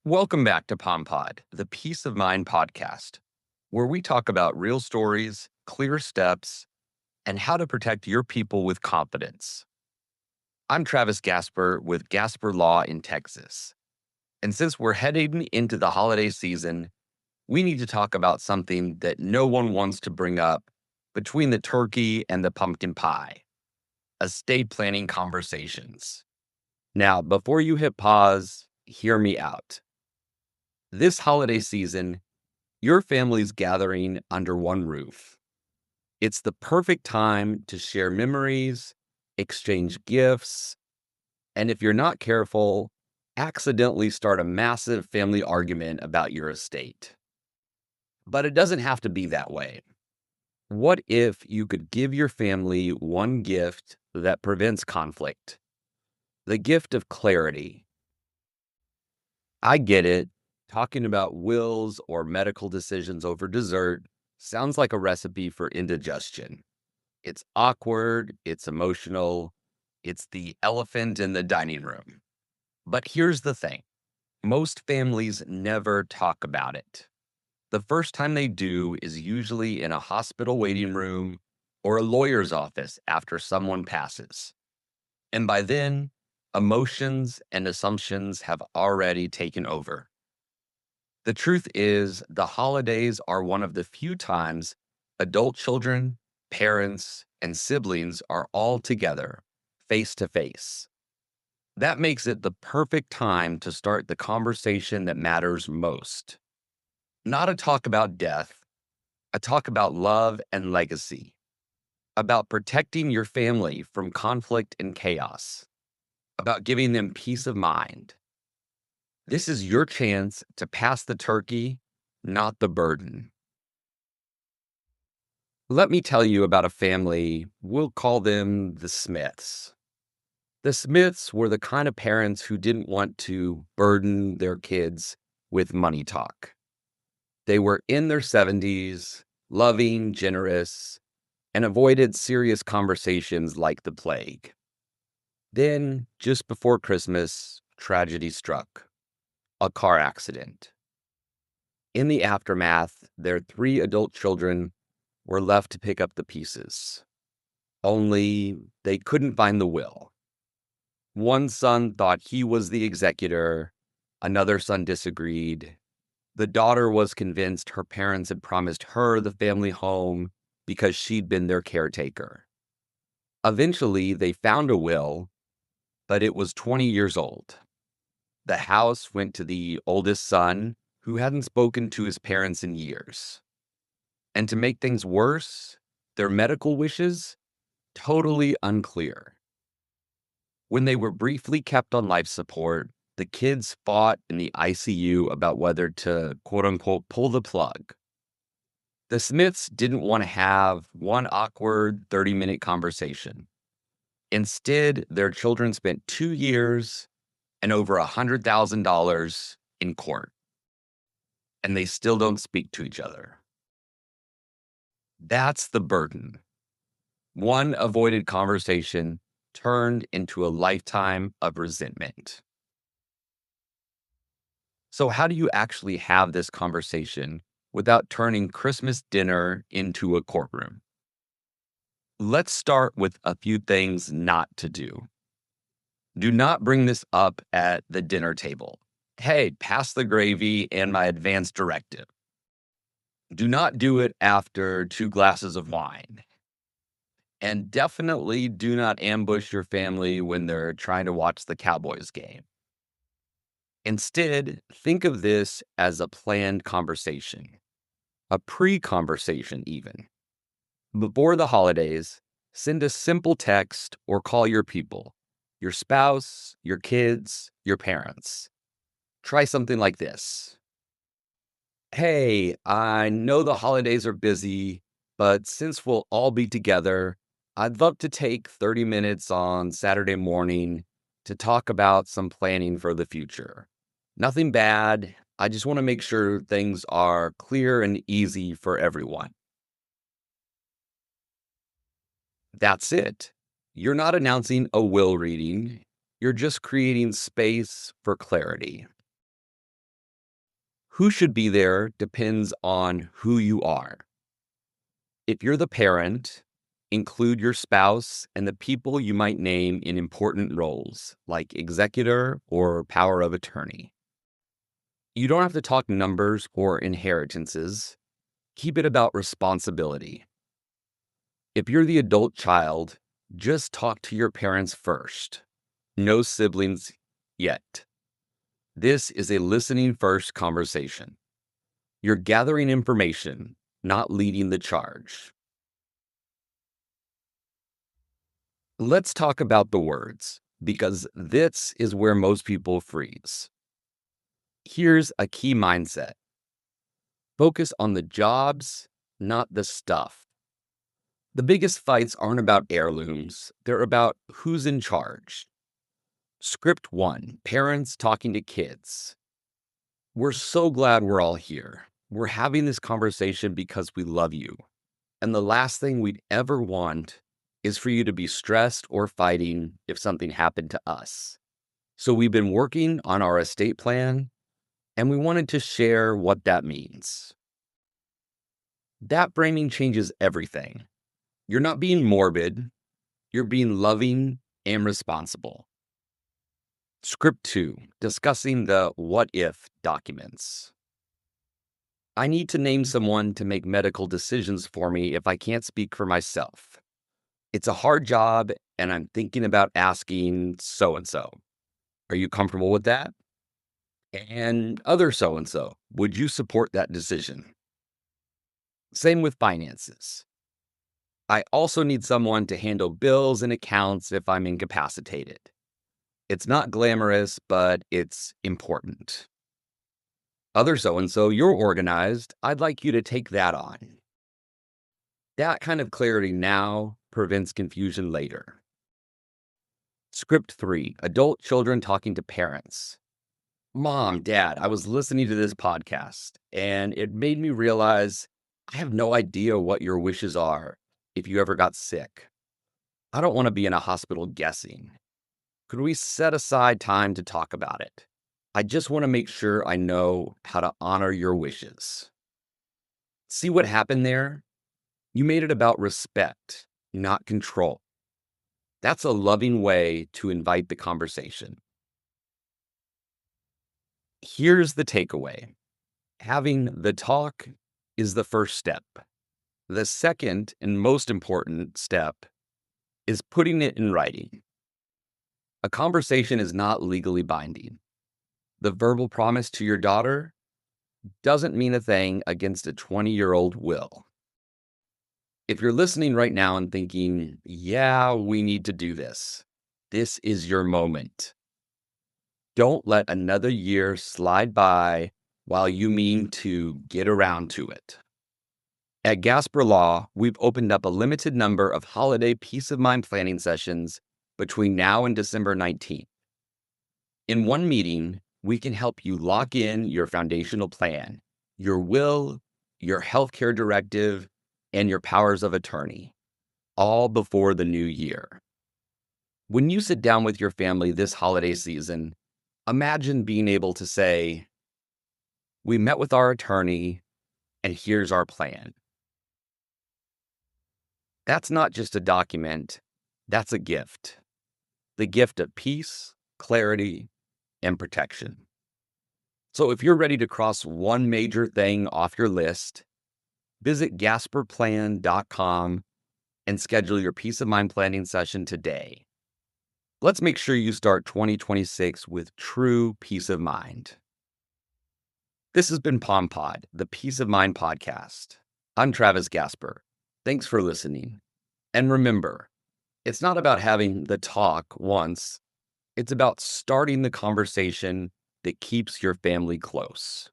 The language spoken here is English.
Welcome back to POMpod, the Peace of Mind podcast, where we talk about real stories, clear steps, and how to protect your people with confidence. I'm Travis Gasper with Gasper Law in Texas. And since we're heading into the holiday season, we need to talk about something that no one wants to bring up between the turkey and the pumpkin pie: estate planning conversations. Now, before you hit pause, hear me out. This holiday season, your family's gathering under one roof. It's the perfect time to share memories, exchange gifts, and if you're not careful, accidentally start a massive family argument about your estate. But it doesn't have to be that way. What if you could give your family one gift that prevents conflict? The gift of clarity. I get it. Talking about wills or medical decisions over dessert sounds like a recipe for indigestion. It's awkward, it's emotional, it's the elephant in the dining room. But here's the thing: most families never talk about it. The first time they do is usually in a hospital waiting room or a lawyer's office after someone passes. And by then, emotions and assumptions have already taken over. The truth is, the holidays are one of the few times adult children, parents, and siblings are all together, face to face. That makes it the perfect time to start the conversation that matters most. Not a talk about death, a talk about love and legacy, about protecting your family from conflict and chaos, about giving them peace of mind. This is your chance to pass the turkey, not the burden. Let me tell you about a family. We'll call them the Smiths. The Smiths were the kind of parents who didn't want to burden their kids with money talk. They were in their 70s, loving, generous, and avoided serious conversations like the plague. Then, just before Christmas, tragedy struck: a car accident. In the aftermath, their three adult children were left to pick up the pieces. Only they couldn't find the will. One son thought he was the executor. Another son disagreed. The daughter was convinced her parents had promised her the family home because she'd been their caretaker. Eventually, they found a will, but it was 20 years old. The house went to the oldest son, who hadn't spoken to his parents in years. And to make things worse, their medical wishes, totally unclear. When they were briefly kept on life support, the kids fought in the ICU about whether to, quote unquote, pull the plug. The Smiths didn't want to have one awkward 30-minute conversation. Instead, their children spent 2 years and over $100,000 in court, and they still don't speak to each other. That's the burden. One avoided conversation turned into a lifetime of resentment. So, how do you actually have this conversation without turning Christmas dinner into a courtroom? Let's start with a few things not to do. Do not bring this up at the dinner table. Hey, pass the gravy and my advance directive. Do not do it after 2 glasses of wine. And definitely do not ambush your family when they're trying to watch the Cowboys game. Instead, think of this as a planned conversation, a pre-conversation even. Before the holidays, send a simple text or call your people, your spouse, your kids, your parents. Try something like this: Hey, I know the holidays are busy, but since we'll all be together, I'd love to take 30 minutes on Saturday morning to talk about some planning for the future. Nothing bad. I just want to make sure things are clear and easy for everyone. That's it. You're not announcing a will reading. You're just creating space for clarity. Who should be there depends on who you are. If you're the parent, include your spouse and the people you might name in important roles, like executor or power of attorney. You don't have to talk numbers or inheritances. Keep it about responsibility. If you're the adult child, just talk to your parents first. No siblings yet. This is a listening first conversation. You're gathering information, not leading the charge. Let's talk about the words, because this is where most people freeze. Here's a key mindset: focus on the jobs, not the stuff. The biggest fights aren't about heirlooms, they're about who's in charge. Script 1: Parents talking to kids. We're so glad we're all here. We're having this conversation because we love you. And the last thing we'd ever want is for you to be stressed or fighting if something happened to us. So we've been working on our estate plan, and we wanted to share what that means. That framing changes everything. You're not being morbid, you're being loving and responsible. Script 2: Discussing the what if documents. I need to name someone to make medical decisions for me if I can't speak for myself. It's a hard job, and I'm thinking about asking so and so. Are you comfortable with that? And other so and so, would you support that decision? Same with finances. I also need someone to handle bills and accounts if I'm incapacitated. It's not glamorous, but it's important. Other so and so, you're organized. I'd like you to take that on. That kind of clarity now prevents confusion later. Script 3: Adult children talking to parents. Mom, Dad, I was listening to this podcast, and it made me realize I have no idea what your wishes are if you ever got sick. I don't want to be in a hospital guessing. Could we set aside time to talk about it? I just want to make sure I know how to honor your wishes. See what happened there? You made it about respect, not control. That's a loving way to invite the conversation. Here's the takeaway: having the talk is the first step. The second and most important step is putting it in writing. A conversation is not legally binding. The verbal promise to your daughter doesn't mean a thing against a 20-year-old will. If you're listening right now and thinking, yeah, we need to do this, this is your moment. Don't let another year slide by while you mean to get around to it. At Gasper Law, we've opened up a limited number of holiday peace of mind planning sessions between now and December 19th. In one meeting, we can help you lock in your foundational plan, your will, your healthcare directive, and your powers of attorney, all before the new year. When you sit down with your family this holiday season, imagine being able to say, "We met with our attorney, and here's our plan." That's not just a document, that's a gift. The gift of peace, clarity, and protection. So if you're ready to cross one major thing off your list, visit gasperplan.com and schedule your peace of mind planning session today. Let's make sure you start 2026 with true peace of mind. This has been POMpod, the Peace of Mind podcast. I'm Travis Gasper. Thanks for listening. And remember, it's not about having the talk once, it's about starting the conversation that keeps your family close.